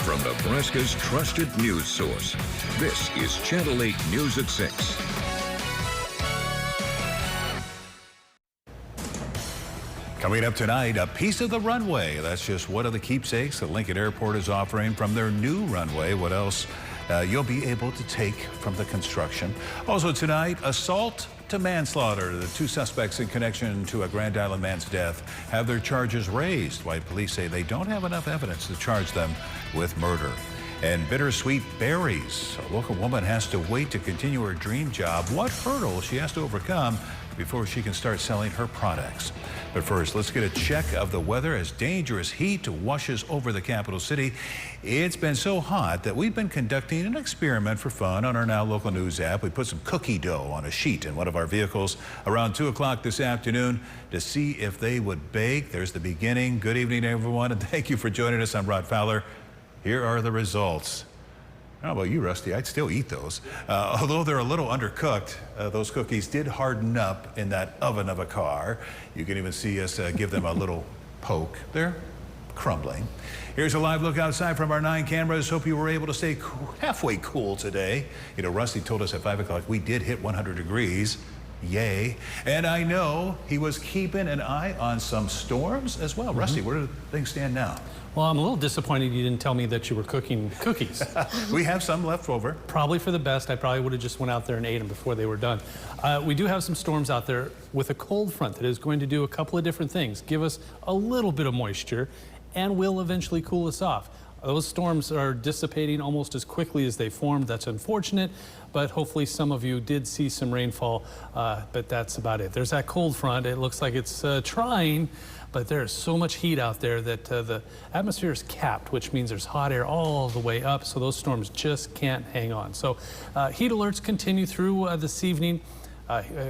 from Nebraska's trusted news source. This is Channel 8 News at 6. Coming up tonight, a piece of the runway. That's just one of the keepsakes that Lincoln Airport is offering from their new runway. What else you'll be able to take from the construction. Also tonight, assault to manslaughter. The two suspects in connection to a Grand Island man's death have their charges raised, while police say they don't have enough evidence to charge them with murder. And bittersweet berries. A local woman has to wait to continue her dream job. What hurdle she has to overcome before she can start selling her products. But first, let's get a check of the weather as dangerous heat washes over the capital city. It's been so hot that we've been conducting an experiment for fun on our Now Local News app. We put some cookie dough on a sheet in one of our vehicles around 2 o'clock this afternoon to see if they would bake. There's the beginning. Good evening, everyone, and thank you for joining us. I'm Rod Fowler. Here are the results. How about you, Rusty? I'd still eat those. Although they're a little undercooked, those cookies did harden up in that oven of a car. You can even see us give them a little poke. They're crumbling. Here's a live look outside from our 9 cameras. Hope you were able to stay halfway cool today. You know, Rusty told us at 5 o'clock we did hit 100 degrees. Yay. And I know he was keeping an eye on some storms as well. Rusty, where do things stand now? Well, I'm a little disappointed you didn't tell me that you were cooking cookies. We have some left over. Probably for the best. I probably would have just went out there and ate them before they were done. We do have some storms out there with a cold front that is going to do a couple of different things. Give us a little bit of moisture and will eventually cool us off. Those storms are dissipating almost as quickly as they formed. That's unfortunate, but hopefully some of you did see some rainfall, but that's about it. There's that cold front. It looks like it's trying, but there's so much heat out there that the atmosphere is capped, which means there's hot air all the way up, so those storms just can't hang on. So heat alerts continue through this evening.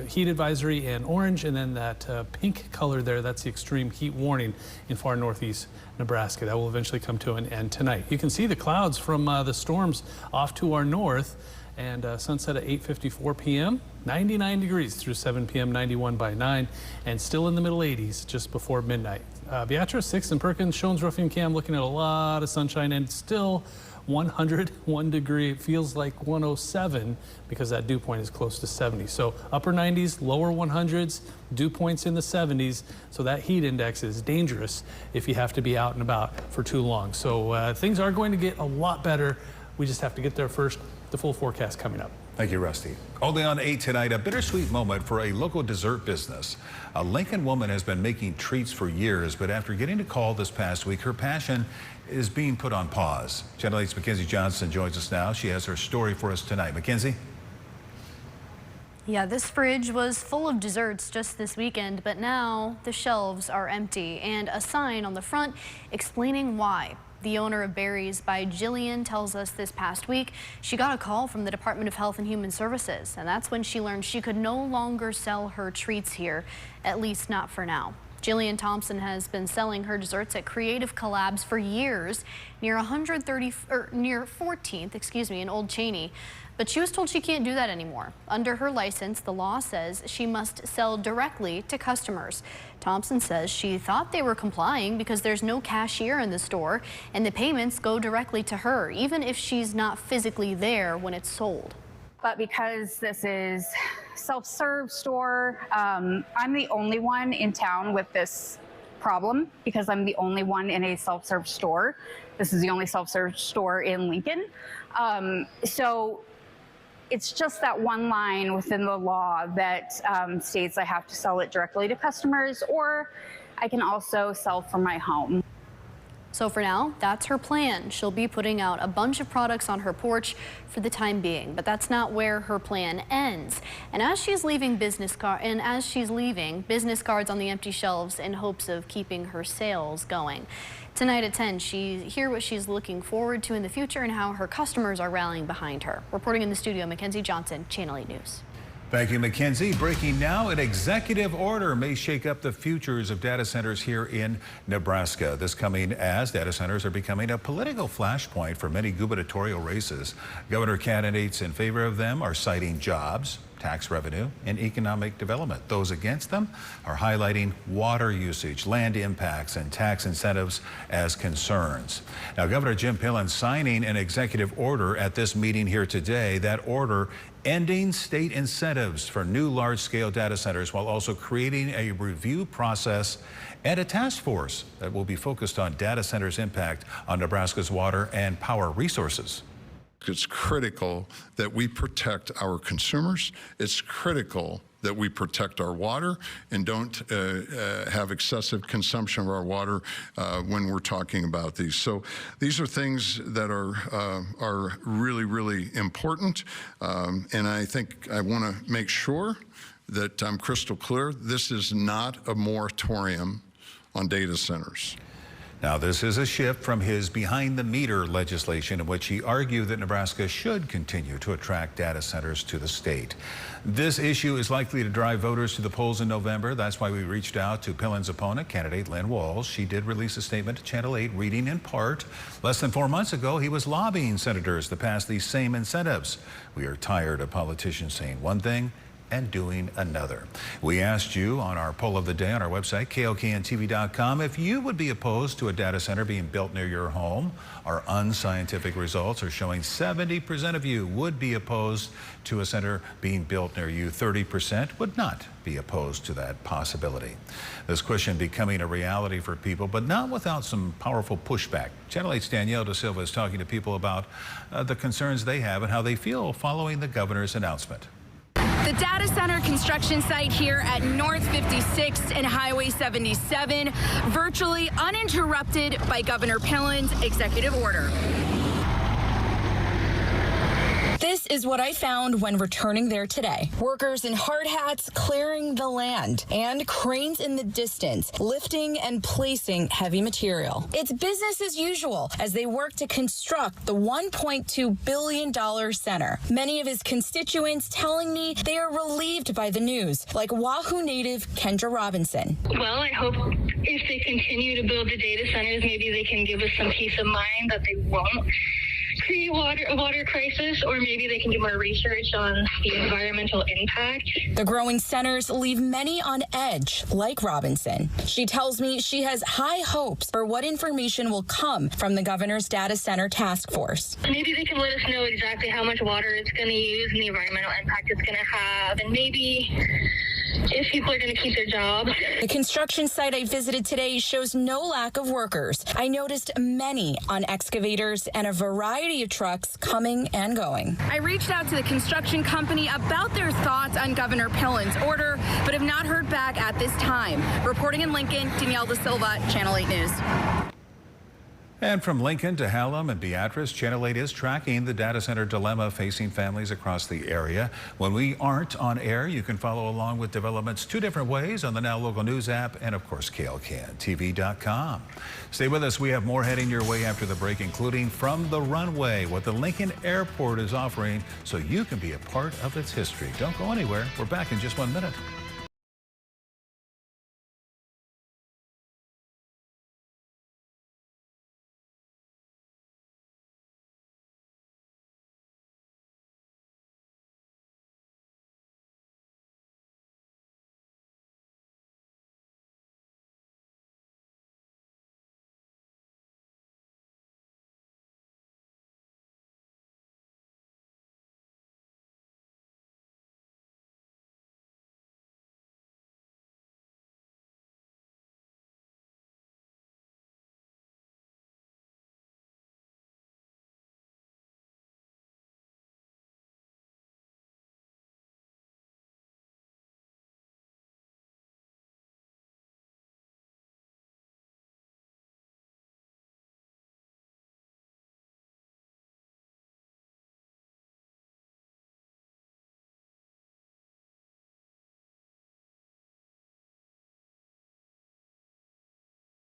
Heat advisory in orange, and then that pink color there, that's the extreme heat warning in far northeast Nebraska. That will eventually come to an end tonight. You can see the clouds from the storms off to our north, and sunset at 8:54 p.m. 99 degrees through 7 p.m. 91 by 9, and still in the middle 80s just before midnight. Beatrice, 6th and Perkins, Shones Roofing Cam, looking at a lot of sunshine, and still 101 degree. It feels like 107 because that dew point is close to 70. So upper 90s, lower 100s, dew points in the 70s. So that heat index is dangerous if you have to be out and about for too long. So things are going to get a lot better. We just have to get there first. The full forecast coming up. Thank you, Rusty. Only on 8 tonight, a bittersweet moment for a local dessert business. A Lincoln woman has been making treats for years, but after getting a call this past week, her passion is being put on pause. Channel 8's Mackenzie Johnson joins us now. She has her story for us tonight. Mackenzie? Yeah, this fridge was full of desserts just this weekend, but now the shelves are empty and a sign on the front explaining why. The owner of Berries by Jillian tells us this past week she got a call from the Department of Health and Human Services, and that's when she learned she could no longer sell her treats here, at least not for now. Jillian Thompson has been selling her desserts at Creative Collabs for years near 14th, in Old Cheney. But she was told she can't do that anymore. Under her license, the law says she must sell directly to customers. Thompson says she thought they were complying because there's no cashier in the store and the payments go directly to her, even if she's not physically there when it's sold. But because this is self-serve store, I'm the only one in town with this problem because I'm the only one in a self-serve store. This is the only self-serve store in Lincoln. So it's just that one line within the law that states I have to sell it directly to customers, or I can also sell from my home. So for now, that's her plan. She'll be putting out a bunch of products on her porch for the time being, but that's not where her plan ends. And as she's leaving business cards on the empty shelves in hopes of keeping her sales going. Tonight at 10, hear what she's looking forward to in the future and how her customers are rallying behind her. Reporting in the studio, Mackenzie Johnson, Channel 8 News. Thank you, Mackenzie. Breaking now, an executive order may shake up the futures of data centers here in Nebraska. This coming as data centers are becoming a political flashpoint for many gubernatorial races. Governor candidates in favor of them are citing jobs, tax revenue, and economic development. Those against them are highlighting water usage, land impacts, and tax incentives as concerns. Now, Governor Jim Pillen signing an executive order at this meeting here today. That order ending state incentives for new large-scale data centers while also creating a review process and a task force that will be focused on data centers' impact on Nebraska's water and power resources. It's critical that we protect our consumers. It's critical that we protect our water and don't have excessive consumption of our water when we're talking about these. So these are things that are really, really important. And I think I want to make sure that I'm crystal clear. This is not a moratorium on data centers. Now, this is a shift from his behind-the-meter legislation in which he argued that Nebraska should continue to attract data centers to the state. This issue is likely to drive voters to the polls in November. That's why we reached out to Pillen's opponent, candidate Lynn Walls. She did release a statement to Channel 8, reading in part, less than 4 months ago, he was lobbying senators to pass these same incentives. We are tired of politicians saying one thing and doing another. We asked you on our poll of the day on our website, KOKNTV.com, if you would be opposed to a data center being built near your home. Our unscientific results are showing 70% of you would be opposed to a center being built near you. 30% would not be opposed to that possibility. This question becoming a reality for people, but not without some powerful pushback. Channel 8's Danielle Da Silva is talking to people about the concerns they have and how they feel following the governor's announcement. The data center construction site here at North 56th and Highway 77, virtually uninterrupted by Governor Pillen's executive order. This is what I found when returning there today. Workers in hard hats clearing the land and cranes in the distance, lifting and placing heavy material. It's business as usual as they work to construct the $1.2 billion center. Many of his constituents telling me they are relieved by the news, like Wahoo native Kendra Robinson. Well, I hope if they continue to build the data centers, maybe they can give us some peace of mind that they won't create a water crisis, or maybe they can do more research on the environmental impact. The growing centers leave many on edge, like Robinson. She tells me she has high hopes for what information will come from the governor's data center task force. Maybe they can let us know exactly how much water it's going to use and the environmental impact it's going to have, and maybe if people are going to keep their jobs. The construction site I visited today shows no lack of workers. I noticed many on excavators and a variety of trucks coming and going. I reached out to the construction company about their thoughts on Governor Pillen's order, but have not heard back at this time. Reporting in Lincoln, Danielle Da Silva, Channel 8 News. And from Lincoln to Hallam and Beatrice, Channel 8 is tracking the data center dilemma facing families across the area. When we aren't on air, you can follow along with developments 2 different ways on the Now Local News app and, of course, KLKNTV.com. Stay with us. We have more heading your way after the break, including From the Runway, what the Lincoln Airport is offering so you can be a part of its history. Don't go anywhere. We're back in just 1 minute.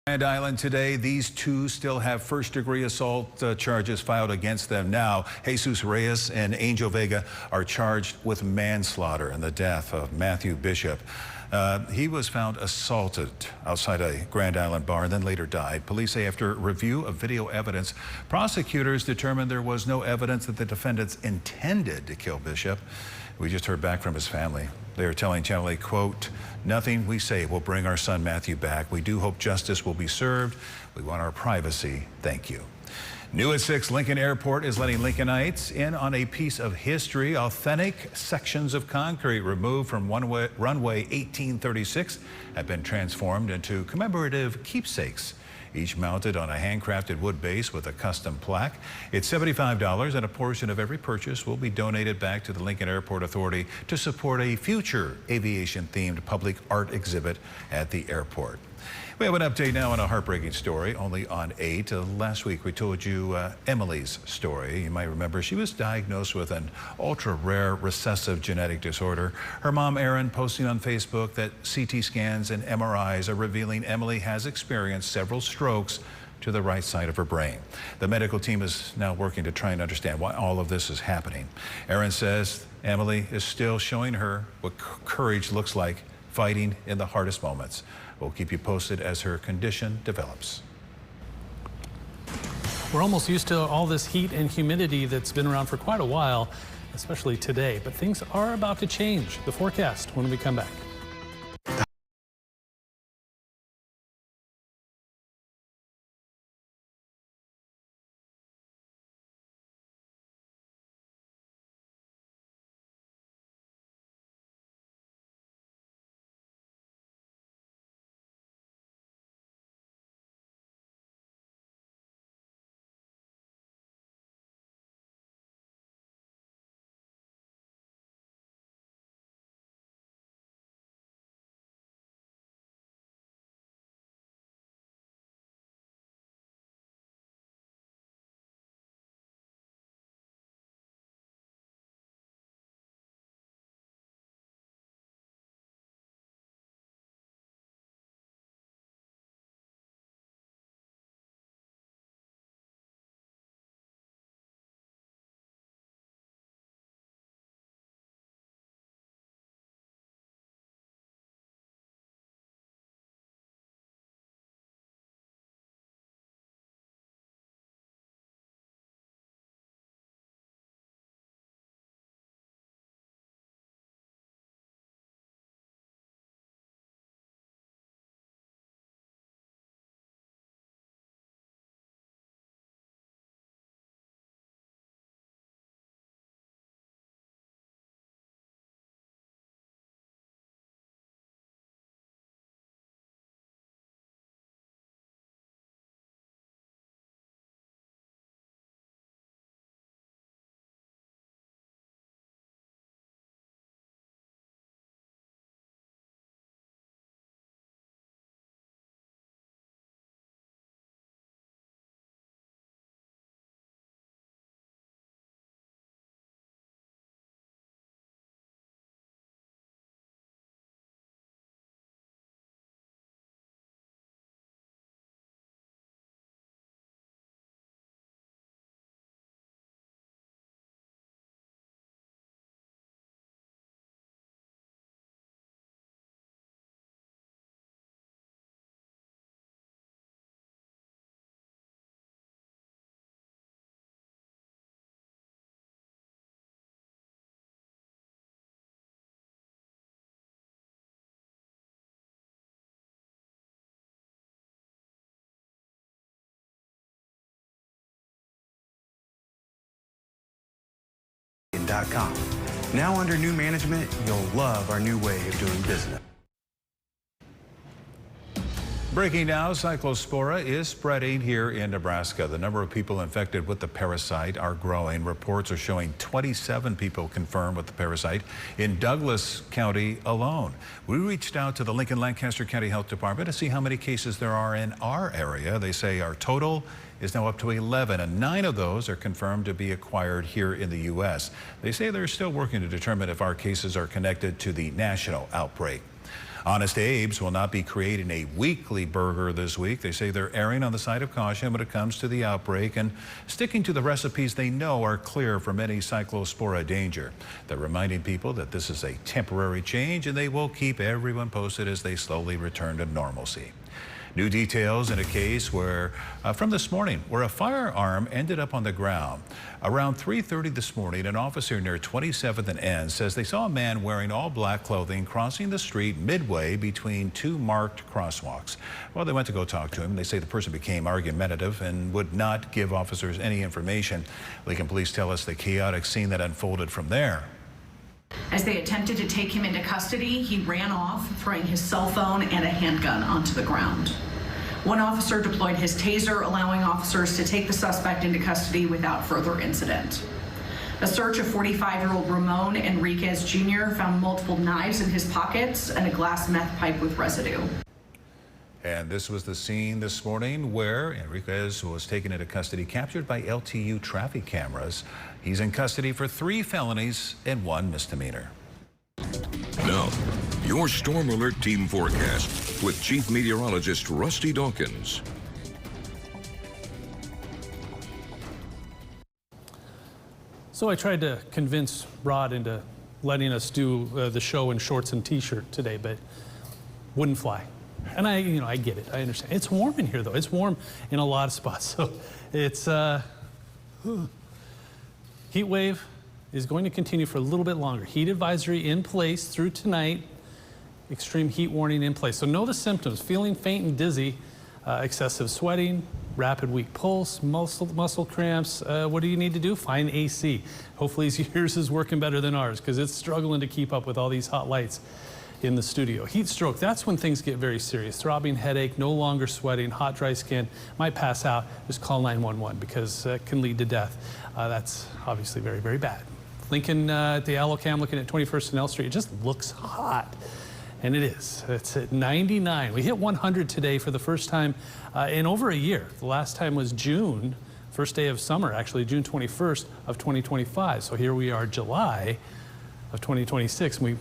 Grand Island today, these two still have first-degree assault charges filed against them now. Jesus Reyes and Angel Vega are charged with manslaughter in the death of Matthew Bishop. He was found assaulted outside a Grand Island bar and then later died. Police say after review of video evidence, prosecutors determined there was no evidence that the defendants intended to kill Bishop. We just heard back from his family. They are telling Channel 8, quote, "Nothing we say will bring our son Matthew back. We do hope justice will be served. We want our privacy. Thank you." New at 6, Lincoln Airport is letting Lincolnites in on a piece of history. Authentic sections of concrete removed from runway 1836 have been transformed into commemorative keepsakes, each mounted on a handcrafted wood base with a custom plaque. It's $75, and a portion of every purchase will be donated back to the Lincoln Airport Authority to support a future aviation-themed public art exhibit at the airport. We have an update now on a heartbreaking story, only on 8. Last week we told you Emily's story. You might remember she was diagnosed with an ultra-rare recessive genetic disorder. Her mom, Erin, posting on Facebook that CT scans and MRIs are revealing Emily has experienced several strokes to the right side of her brain. The medical team is now working to try and understand why all of this is happening. Erin says Emily is still showing her what courage looks like, fighting in the hardest moments. We'll keep you posted as her condition develops. We're almost used to all this heat and humidity that's been around for quite a while, especially today, but things are about to change. The forecast when we come back. Now under new management, you'll love our new way of doing business. Breaking now, cyclospora is spreading here in Nebraska. The number of people infected with the parasite are growing. Reports are showing 27 people confirmed with the parasite in Douglas County alone. We reached out to the Lincoln-Lancaster County Health Department to see how many cases there are in our area. They say our total is now up to 11, and 9 of those are confirmed to be acquired here in the U.S. They say they're still working to determine if our cases are connected to the national outbreak. Honest Abe's will not be creating a weekly burger this week. They say they're erring on the side of caution when it comes to the outbreak and sticking to the recipes they know are clear from any cyclospora danger. They're reminding people that this is a temporary change and they will keep everyone posted as they slowly return to normalcy. New details in a case where, from this morning, where a firearm ended up on the ground. Around 3:30 this morning, an officer near 27th and N says they saw a man wearing all black clothing crossing the street midway between two marked crosswalks. Well, they went to go talk to him. They say the person became argumentative and would not give officers any information. Lincoln police tell us the chaotic scene that unfolded from there. As they attempted to take him into custody, he ran off, throwing his cell phone and a handgun onto the ground. One officer deployed his taser, allowing officers to take the suspect into custody without further incident. A search of 45-year-old Ramon Enriquez Jr. found multiple knives in his pockets and a glass meth pipe with residue. And this was the scene this morning where Enriquez was taken into custody, captured by LTU traffic cameras. He's in custody for 3 felonies and 1 misdemeanor. Now, your Storm Alert Team forecast with Chief Meteorologist Rusty Dawkins. So I tried to convince Rod into letting us do the show in shorts and t-shirt today, but wouldn't fly. And I get it. I understand. It's warm in here, though. It's warm in a lot of spots. So it's heat wave is going to continue for a little bit longer. Heat advisory in place through tonight. Extreme heat warning in place. So know the symptoms: feeling faint and dizzy, excessive sweating, rapid weak pulse, muscle cramps. What do you need to do? Find AC. Hopefully yours is working better than ours, because it's struggling to keep up with all these hot lights in the studio. Heat stroke, that's when things get very serious. Throbbing headache, no longer sweating, hot, dry skin, might pass out. Just call 911 because it can lead to death. That's obviously very, very bad. Lincoln at the Allocam, looking at 21st and L Street, it just looks hot. And it is. It's at 99. We hit 100 today for the first time in over a year. The last time was June, first day of summer, actually June 21st of 2025. So here we are, July of 2026. And we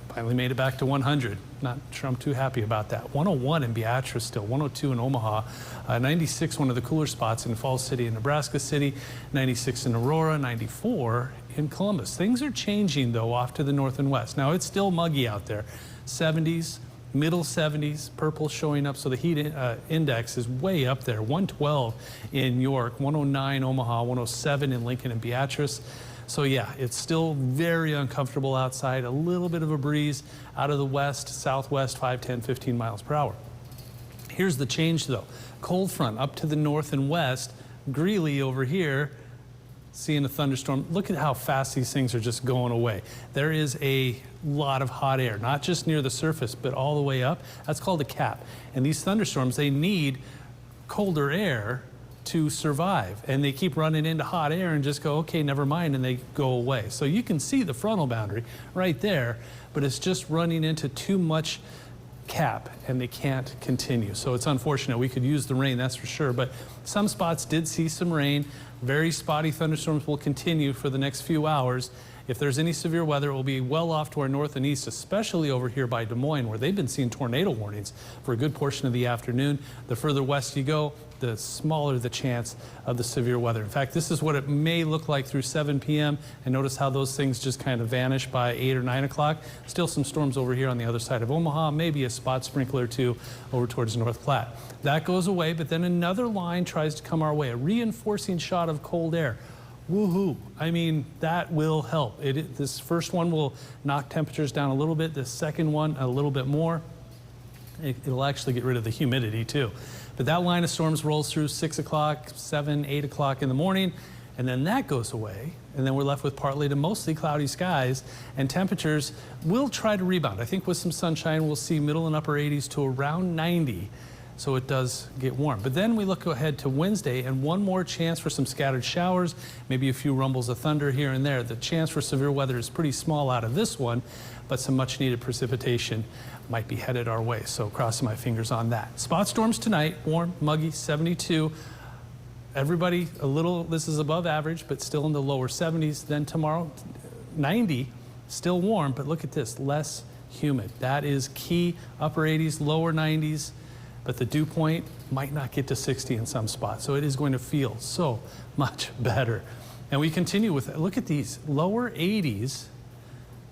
finally made it back to 100. Not sure I'm too happy about that. 101 in Beatrice still, 102 in Omaha, 96, one of the cooler spots in Falls City and Nebraska City, 96 in Aurora, 94 in Columbus. Things are changing, though, off to the north and west. Now, it's still muggy out there. 70s, middle 70s, purple showing up, so the heat index is way up there. 112 in York, 109 Omaha, 107 in Lincoln and Beatrice. So yeah, it's still very uncomfortable outside. A little bit of a breeze out of the west, southwest, 5, 10, 15 miles per hour. Here's the change, though. Cold front up to the north and west. Greeley over here, seeing a thunderstorm. Look at how fast these things are just going away. There is a lot of hot air, not just near the surface, but all the way up. That's called a cap. And these thunderstorms, they need colder air to survive, and they keep running into hot air and just go, okay, never mind, and they go away. So you can see the frontal boundary right there, but it's just running into too much cap and they can't continue. So it's unfortunate. We could use the rain, that's for sure, but some spots did see some rain. Very spotty thunderstorms will continue for the next few hours. If there's any severe weather, it will be well off to our north and east, especially over here by Des Moines, where they've been seeing tornado warnings for a good portion of the afternoon. The further west you go, the smaller the chance of the severe weather. In fact, this is what it may look like through 7 p.m. And notice how those things just kind of vanish by 8 or 9 o'clock. Still some storms over here on the other side of Omaha, maybe a spot sprinkler or two over towards North Platte. That goes away, but then another line tries to come our way, a reinforcing shot of cold air. Woohoo. I mean, that will help. This first one will knock temperatures down a little bit. The second one, a little bit more. It'll actually get rid of the humidity, too. But that line of storms rolls through 6 o'clock, 7, 8 o'clock in the morning, and then that goes away. And then we're left with partly to mostly cloudy skies, and temperatures will try to rebound. I think with some sunshine, we'll see middle and upper 80s to around 90. So it does get warm. But then we look ahead to Wednesday, and one more chance for some scattered showers, maybe a few rumbles of thunder here and there. The chance for severe weather is pretty small out of this one, but some much needed precipitation might be headed our way. So crossing my fingers on that. Spot storms tonight, warm, muggy, 72. Everybody a little, this is above average, but still in the lower 70s. Then tomorrow, 90, still warm, but look at this, less humid. That is key. Upper 80s, lower 90s, but the dew point might not get to 60 in some spots. So it is going to feel so much better. And we continue with, look at these, lower 80s,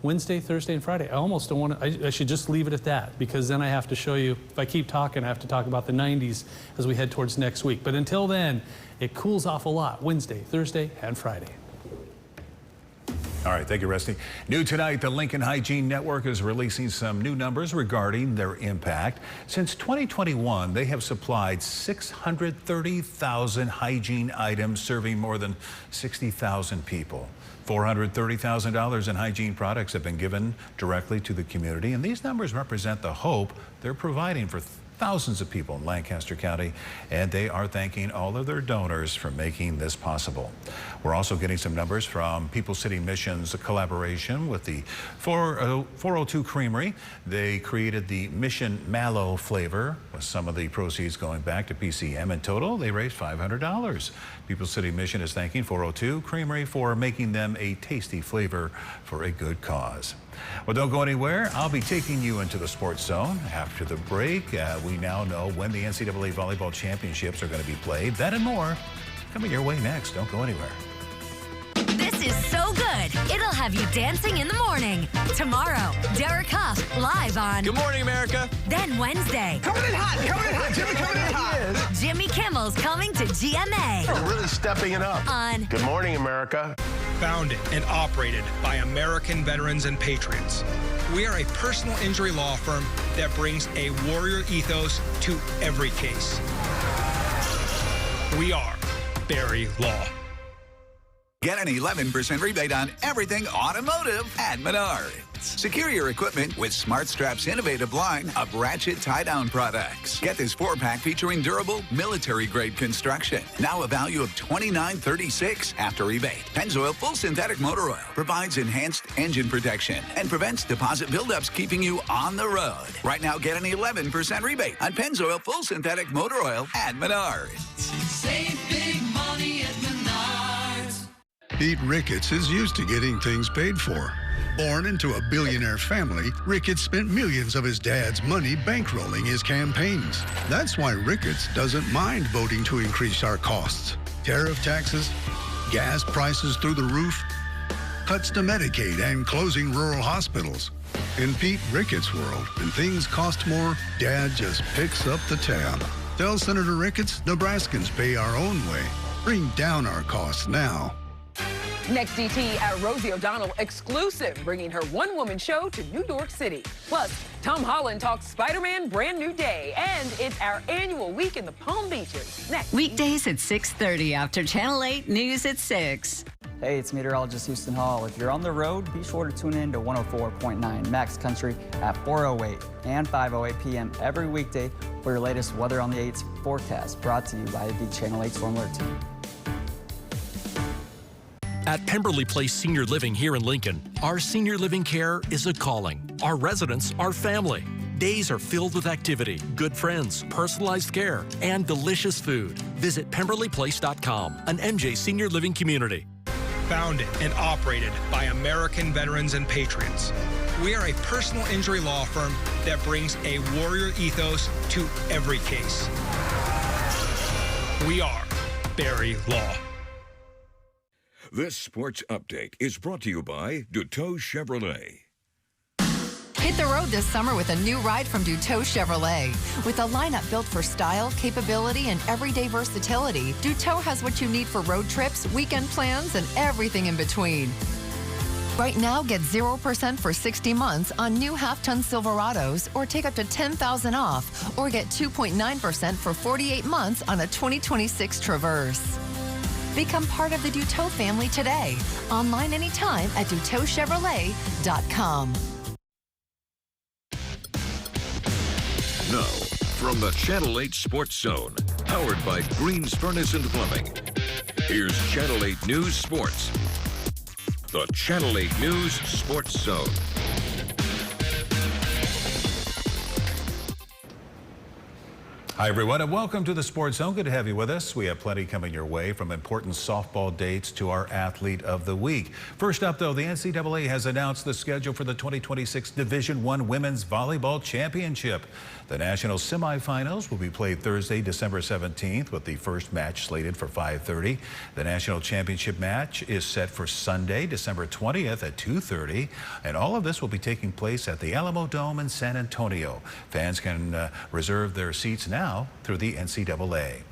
Wednesday, Thursday, and Friday. I almost don't want to, I should just leave it at that, because then I have to show you, if I keep talking, I have to talk about the 90s as we head towards next week. But until then, it cools off a lot Wednesday, Thursday, and Friday. All right, thank you, Rusty. New tonight, the Lincoln Hygiene Network is releasing some new numbers regarding their impact. Since 2021, they have supplied 630,000 hygiene items serving more than 60,000 people. $430,000 in hygiene products have been given directly to the community, and these numbers represent the hope they're providing for thousands of people in Lancaster County, and they are thanking all of their donors for making this possible. We're also getting some numbers from People City Mission's collaboration with the 402 Creamery. They created the Mission Mallow flavor, with some of the proceeds going back to PCM. In total, they raised $500. People City Mission is thanking 402 Creamery for making them a tasty flavor for a good cause. Well, don't go anywhere. I'll be taking you into the sports zone after the break. We now know when the NCAA Volleyball Championships are going to be played. That and more coming your way next. Don't go anywhere. This is so good, it'll have you dancing in the morning. Tomorrow, Derek Huff live on Good Morning America. Then Wednesday, Coming in hot, Jimmy coming in hot. Jimmy Kimmel's coming to GMA. We're really stepping it up. On Good Morning America. Founded and operated by American veterans and patriots. We are a personal injury law firm that brings a warrior ethos to every case. We are Barry Law. Get an 11% rebate on everything automotive at Menards. Secure your equipment with Smart Strap's innovative line of ratchet tie-down products. Get this 4-pack featuring durable, military-grade construction. Now a value of $29.36 after rebate. Pennzoil Full Synthetic Motor Oil provides enhanced engine protection and prevents deposit buildups, keeping you on the road. Right now, get an 11% rebate on Pennzoil Full Synthetic Motor Oil at Menards. Save big money at Menards. Pete Ricketts is used to getting things paid for. Born into a billionaire family, Ricketts spent millions of his dad's money bankrolling his campaigns. That's why Ricketts doesn't mind voting to increase our costs. Tariff taxes, gas prices through the roof, cuts to Medicaid, and closing rural hospitals. In Pete Ricketts' world, when things cost more, Dad just picks up the tab. Tell Senator Ricketts Nebraskans pay our own way. Bring down our costs now. Next DT at Rosie O'Donnell exclusive, bringing her one-woman show to New York City. Plus, Tom Holland talks Spider-Man Brand New Day, and it's our annual week in the Palm Beaches. Next. Weekdays at 6:30 after Channel 8 News at 6. Hey, it's meteorologist Houston Hall. If you're on the road, be sure to tune in to 104.9 Max Country at 4:08 and 5:08 p.m. every weekday for your latest weather on the 8's forecast, brought to you by the Channel 8 Storm Alert Team. At Pemberley Place Senior Living here in Lincoln, our senior living care is a calling. Our residents are family. Days are filled with activity, good friends, personalized care, and delicious food. Visit PemberleyPlace.com, an MJ Senior Living community. Founded and operated by American veterans and patriots. We are a personal injury law firm that brings a warrior ethos to every case. We are Barry Law. This sports update is brought to you by Duteau Chevrolet. Hit the road this summer with a new ride from Duteau Chevrolet. With a lineup built for style, capability, and everyday versatility, Duteau has what you need for road trips, weekend plans, and everything in between. Right now, get 0% for 60 months on new half-ton Silverados, or take up to $10,000 off, or get 2.9% for 48 months on a 2026 Traverse. Become part of the Duteau family today. Online anytime at DuteauChevrolet.com. Now, from the Channel 8 Sports Zone, powered by Green's Furnace and Plumbing, here's Channel 8 News Sports. The Channel 8 News Sports Zone. Hi, everyone, and welcome to the Sports Zone. Good to have you with us. We have plenty coming your way, from important softball dates to our Athlete of the Week. First up, though, the NCAA has announced the schedule for the 2026 Division I Women's Volleyball Championship. The national semifinals will be played Thursday, December 17th, with the first match slated for 5:30. The national championship match is set for Sunday, December 20th at 2:30. And all of this will be taking place at the Alamo Dome in San Antonio. Fans can reserve their seats now through the NCAA.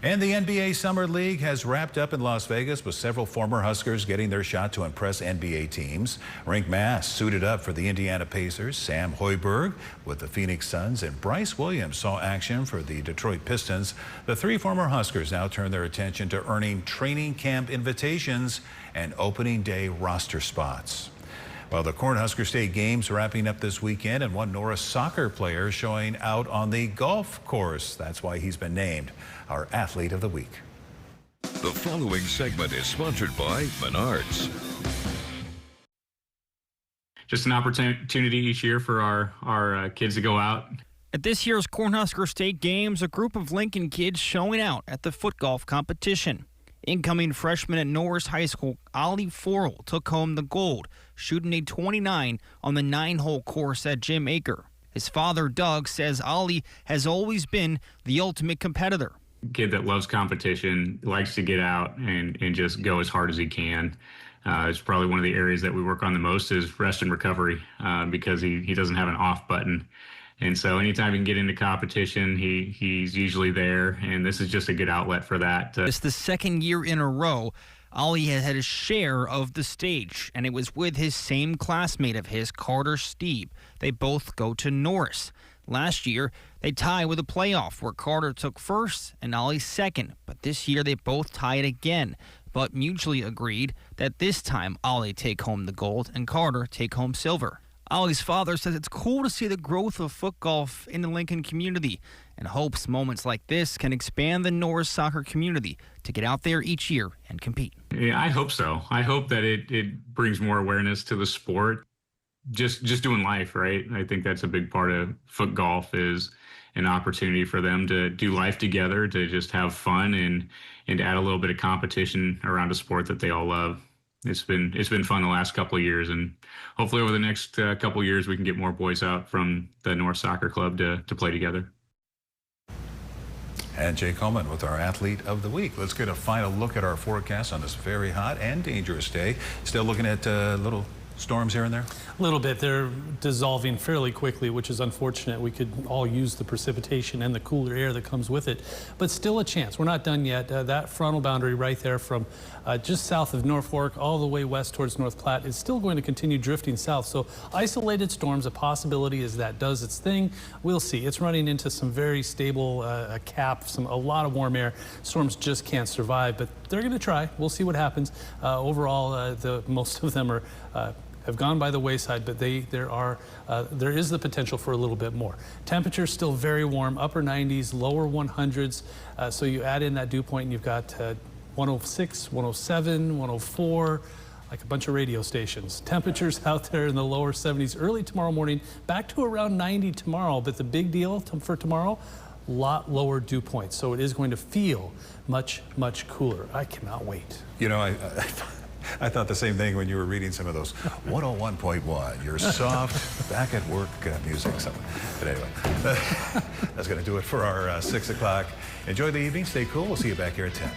And the NBA Summer League has wrapped up in Las Vegas, with several former Huskers getting their shot to impress NBA teams. Rink Mass suited up for the Indiana Pacers, Sam Hoiberg with the Phoenix Suns, and Bryce Williams saw action for the Detroit Pistons. The three former Huskers now turn their attention to earning training camp invitations and opening day roster spots. Well, the Cornhusker State Games wrapping up this weekend, and one Norris soccer player showing out on the golf course. That's why he's been named our Athlete of the Week. The following segment is sponsored by Menards. Just an opportunity each year for our kids to go out. At this year's Cornhusker State Games, a group of Lincoln kids showing out at the foot golf competition. Incoming freshman at Norris High School, Ollie Forel, took home the gold, shooting a 29 on the 9-hole course at Jim Aker. His father, Doug, says Ollie has always been the ultimate competitor. Kid that loves competition, likes to get out and just go as hard as he can. It's probably one of the areas that we work on the most is rest and recovery, because he doesn't have an off button. And so anytime he can get into competition, he's usually there, and this is just a good outlet for that. It's the second year in a row Ollie has had a share of the stage, and it was with his same classmate of his, Carter Steeb. They both go to Norris. Last year, they tied with a playoff where Carter took first and Ollie second, but this year they both tied again, but mutually agreed that this time Ollie take home the gold and Carter take home silver. Ollie's father says it's cool to see the growth of foot golf in the Lincoln community and hopes moments like this can expand the Norris soccer community to get out there each year and compete. Yeah, I hope so. I hope that it brings more awareness to the sport. Just doing life, right? I think that's a big part of foot golf, is an opportunity for them to do life together, to just have fun and add a little bit of competition around a sport that they all love. It's been fun the last couple of years, and hopefully over the next couple of years we can get more boys out from the North Soccer Club to play together. And Jay Coleman with our Athlete of the Week. Let's get a final look at our forecast on this very hot and dangerous day. Still looking at little storms here and there? A little bit. They're dissolving fairly quickly, which is unfortunate. We could all use the precipitation and the cooler air that comes with it, but still a chance. We're not done yet. That frontal boundary right there from just south of Norfolk all the way west towards North Platte is still going to continue drifting south. So isolated storms, a possibility as that does its thing. We'll see. It's running into some very stable cap, a lot of warm air. Storms just can't survive, but they're going to try. We'll see what happens. Overall, most of them are have gone by the wayside, but there is the potential for a little bit more. Temperatures still very warm, upper 90s, lower 100s. So you add in that dew point and you've got 106, 107, 104, like a bunch of radio stations. Temperatures out there in the lower 70s early tomorrow morning, back to around 90 tomorrow. But the big deal for tomorrow, a lot lower dew points. So it is going to feel much, much cooler. I cannot wait. You know, I thought the same thing when you were reading some of those 101.1, your soft back at work music. But anyway, that's going to do it for our 6 o'clock. Enjoy the evening. Stay cool. We'll see you back here at 10.